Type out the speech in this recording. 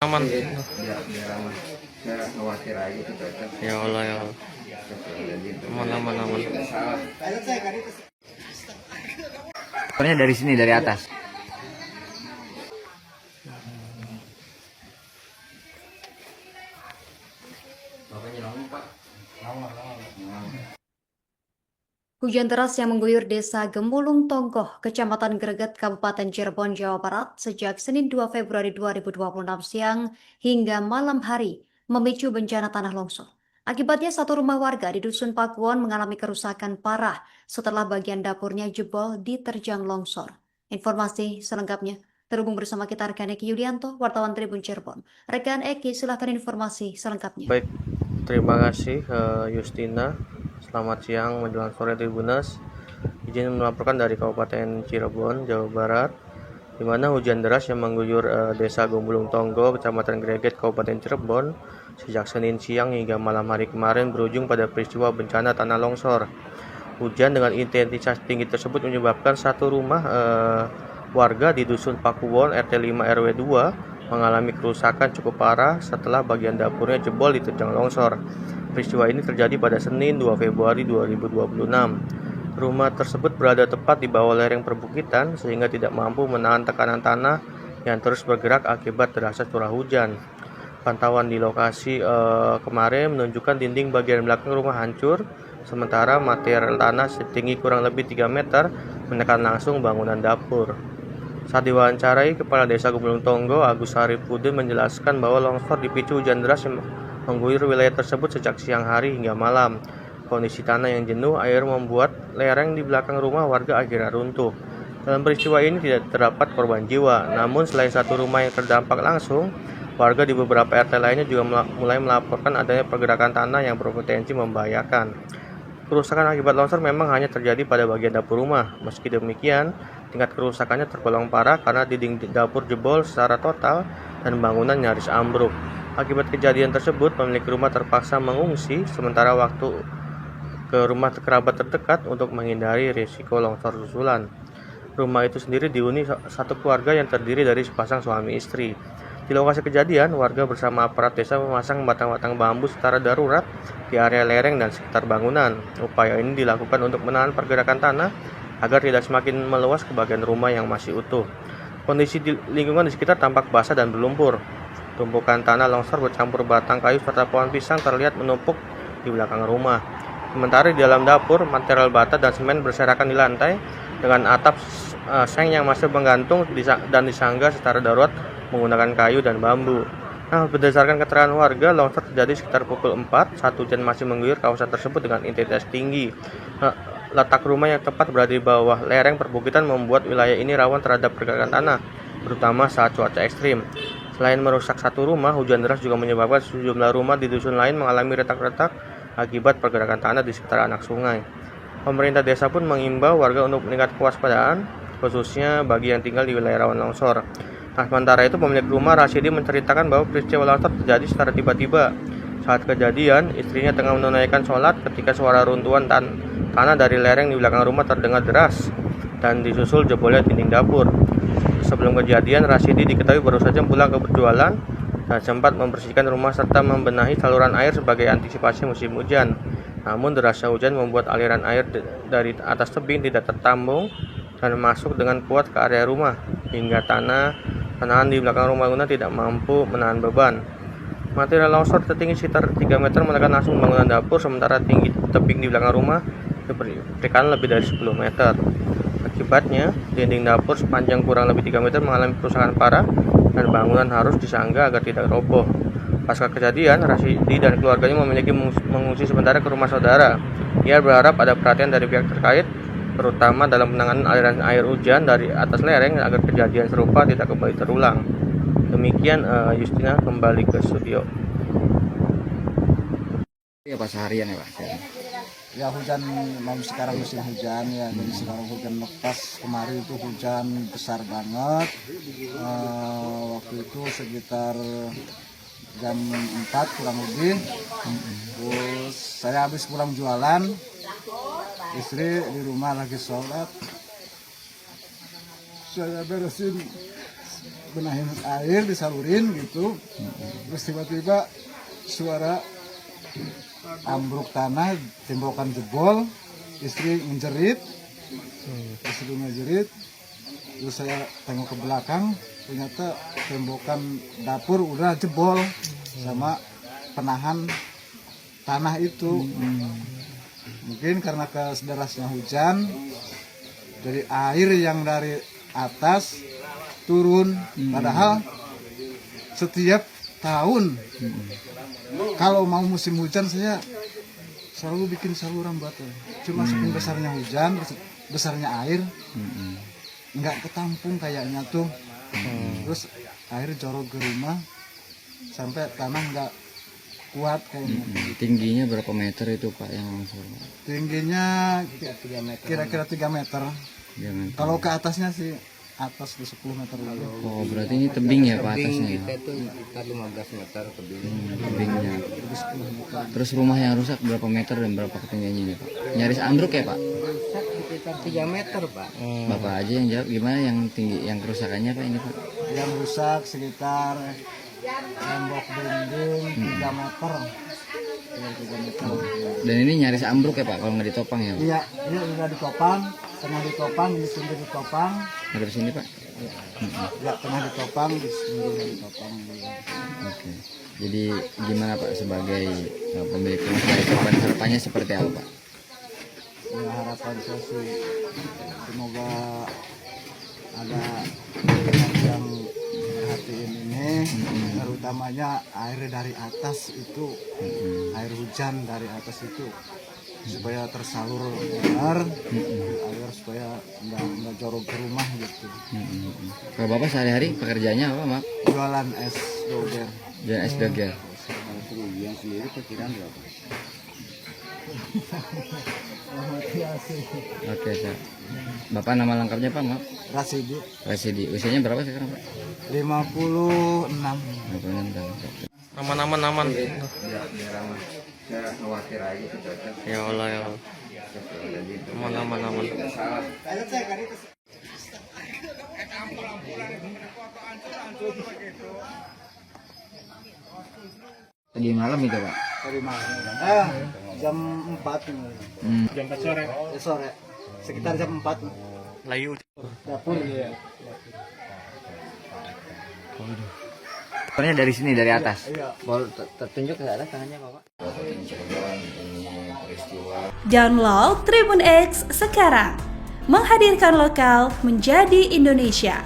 Aman. Biar aman. Saya khawatir aja gitu cocok. Ya Allah ya Allah. Aman aman aman. Pokoknya dari sini, dari atas. Hujan deras yang mengguyur desa Gemulung Tonggoh, Kecamatan Greget, Kabupaten Cirebon, Jawa Barat sejak Senin 2 Februari 2026 siang hingga malam hari memicu bencana tanah longsor. Akibatnya satu rumah warga di Dusun Pakuwon mengalami kerusakan parah setelah bagian dapurnya jebol diterjang longsor. Informasi selengkapnya terhubung bersama kita rekan Eki Yulianto, wartawan Tribun Cirebon. Rekan Eki, silahkan informasi selengkapnya. Baik, terima kasih Justina. Selamat siang menjelang sore Tribuners. Izin melaporkan dari Kabupaten Cirebon, Jawa Barat, di mana hujan deras yang mengguyur Desa Gemulung Tonggoh, Kecamatan Greget, Kabupaten Cirebon, sejak Senin siang hingga malam hari kemarin berujung pada peristiwa bencana tanah longsor. Hujan dengan intensitas tinggi tersebut menyebabkan satu rumah warga di Dusun Pakuwon RT 5 RW 2 mengalami kerusakan cukup parah setelah bagian dapurnya jebol diterjang longsor. Peristiwa ini terjadi pada Senin 2 Februari 2026. Rumah tersebut berada tepat di bawah lereng perbukitan sehingga tidak mampu menahan tekanan tanah yang terus bergerak akibat derasnya curah hujan. Pantauan di lokasi kemarin menunjukkan dinding bagian belakang rumah hancur, sementara material tanah setinggi kurang lebih 3 meter menekan langsung bangunan dapur. Saat diwawancarai, Kepala Desa Gemulung Tonggoh, Agus Saripudin menjelaskan bahwa longsor dipicu hujan deras yang mengguyur wilayah tersebut sejak siang hari hingga malam. Kondisi tanah yang jenuh air membuat lereng di belakang rumah warga akhirnya runtuh. Dalam peristiwa ini tidak terdapat korban jiwa, namun selain satu rumah yang terdampak langsung, warga di beberapa RT lainnya juga mulai melaporkan adanya pergerakan tanah yang berpotensi membahayakan. Kerusakan akibat longsor memang hanya terjadi pada bagian dapur rumah. Meski demikian, tingkat kerusakannya tergolong parah karena dinding dapur jebol secara total dan bangunan nyaris ambruk. Akibat kejadian tersebut, pemilik rumah terpaksa mengungsi sementara waktu ke rumah kerabat terdekat untuk menghindari risiko longsor susulan. Rumah itu sendiri dihuni satu keluarga yang terdiri dari sepasang suami istri. Di lokasi kejadian, warga bersama aparat desa memasang batang-batang bambu secara darurat di area lereng dan sekitar bangunan. Upaya ini dilakukan untuk menahan pergerakan tanah agar tidak semakin meluas ke bagian rumah yang masih utuh. Kondisi di lingkungan di sekitar tampak basah dan berlumpur. Tumpukan tanah longsor bercampur batang kayu serta pohon pisang terlihat menumpuk di belakang rumah. Sementara di dalam dapur, material bata dan semen berserakan di lantai dengan atap seng yang masih menggantung dan disanggah secara darurat menggunakan kayu dan bambu. Nah, berdasarkan keterangan warga, longsor terjadi sekitar pukul 4 saat hujan masih mengguyur kawasan tersebut dengan intensitas tinggi. Letak rumah yang tepat berada di bawah lereng perbukitan membuat wilayah ini rawan terhadap pergerakan tanah, terutama saat cuaca ekstrim. Selain merusak satu rumah, hujan deras juga menyebabkan sejumlah rumah di dusun lain mengalami retak-retak akibat pergerakan tanah di sekitar anak sungai. Pemerintah desa pun mengimbau warga untuk meningkatkan kewaspadaan, khususnya bagi yang tinggal di wilayah rawan longsor. Nah, sementara itu pemilik rumah Rasyidi menceritakan bahwa peristiwa longsor terjadi secara tiba-tiba. Saat kejadian, istrinya tengah menunaikan sholat ketika suara runtuhan tanah dari lereng di belakang rumah terdengar deras dan disusul jebolnya dinding dapur. Sebelum kejadian, Rasyidi diketahui baru saja pulang ke berjualan dan sempat membersihkan rumah serta membenahi saluran air sebagai antisipasi musim hujan. Namun derasnya hujan membuat aliran air dari atas tebing tidak tertampung dan masuk dengan kuat ke area rumah, hingga tanah penahan di belakang rumah bangunan tidak mampu menahan beban. Material longsor tertinggi sekitar 3 meter menekan langsung bangunan dapur, sementara tinggi tebing di belakang rumah diberikan lebih dari 10 meter. Akibatnya, dinding dapur sepanjang kurang lebih 3 meter mengalami kerusakan parah dan bangunan harus disanggah agar tidak roboh. Pasca kejadian, Rasyidi dan keluarganya memiliki mengungsi sementara ke rumah saudara. Ia berharap ada perhatian dari pihak terkait, terutama dalam penanganan aliran air hujan dari atas lereng agar kejadian serupa tidak kembali terulang. Demikian Justina kembali ke studio. Ya Pak, seharian ya Pak. Ya hujan, mau sekarang musim hujan ya, jadi sekarang hujan lepas. Kemarin itu hujan besar banget, waktu itu sekitar jam 4 kurang lebih. Terus saya habis pulang jualan, istri di rumah lagi sholat, saya beresin benahin air disalurin gitu. Terus tiba-tiba suara ambruk tanah, tembakan jebol, istri menjerit, terus saya tengok ke belakang, ternyata tembakan dapur udah jebol sama penahan tanah itu. Mungkin karena derasnya hujan, dari air yang dari atas turun, padahal setiap tahun kalau mau musim hujan saya selalu bikin saluran batu. Cuma saking besarnya hujan, besarnya air, nggak ketampung kayaknya tuh. Terus air jorok ke rumah sampai tanah nggak kuat kayaknya. Tingginya berapa meter itu Pak yang longsor? Tingginya kira-kira 3 meter. Jangan. Kalau ke atasnya sih atas di 10 meter lebih. Oh berarti ini tebing ya Pak atasnya? Kita itu sekitar 15 meter tebing. Tebingnya. Terus rumah yang rusak berapa meter dan berapa ketinggiannya ini Pak? Nyaris ambruk ya Pak? Rusak sekitar 3 meter Pak. Bapak aja yang jawab gimana yang tinggi, yang kerusakannya Pak ini Pak? Yang rusak sekitar tembok dinding 3 meter. Ya, 3 meter. Dan ini nyaris ambruk ya Pak kalau nggak ditopang ya Pak? Iya, ini udah ditopang, tengah ditopang, di sini ditopang. Ada di sini Pak? Ya, tengah ditopang, di sini ditopang. Oke. Jadi gimana Pak sebagai pemilik rumah dari korban, harapannya seperti apa Pak? Ya, harapan saya sih semoga ada yang perhatiin ini, terutamanya air dari atas itu, air hujan dari atas itu supaya tersalur benar, air supaya nggak jorok ke rumah gitu. Kalau Bapak sehari-hari pekerjaannya apa Mak? Jualan es doger. Jualan es doger. Kerugian sendiri perkiraan berapa? Oke Pak. Bapak nama lengkapnya Pak Mak? Rasidi Rasidi. Usianya berapa sekarang Pak? 56. 56 tahun. Aman. Biar aman. Saya khawatir aja kita. Ya Allah ya Allah. Aman. Tadi malam itu Pak? Dari malam. Jam 4 ini. Jam 4 sore. Sore. Sekitar jam 4. Layu. Dapur ya. Pokoknya dari sini, dari atas. Iya. Boleh tertunjuk ke atas tangannya Bapak? Download Tribun X sekarang, menghadirkan lokal menjadi Indonesia.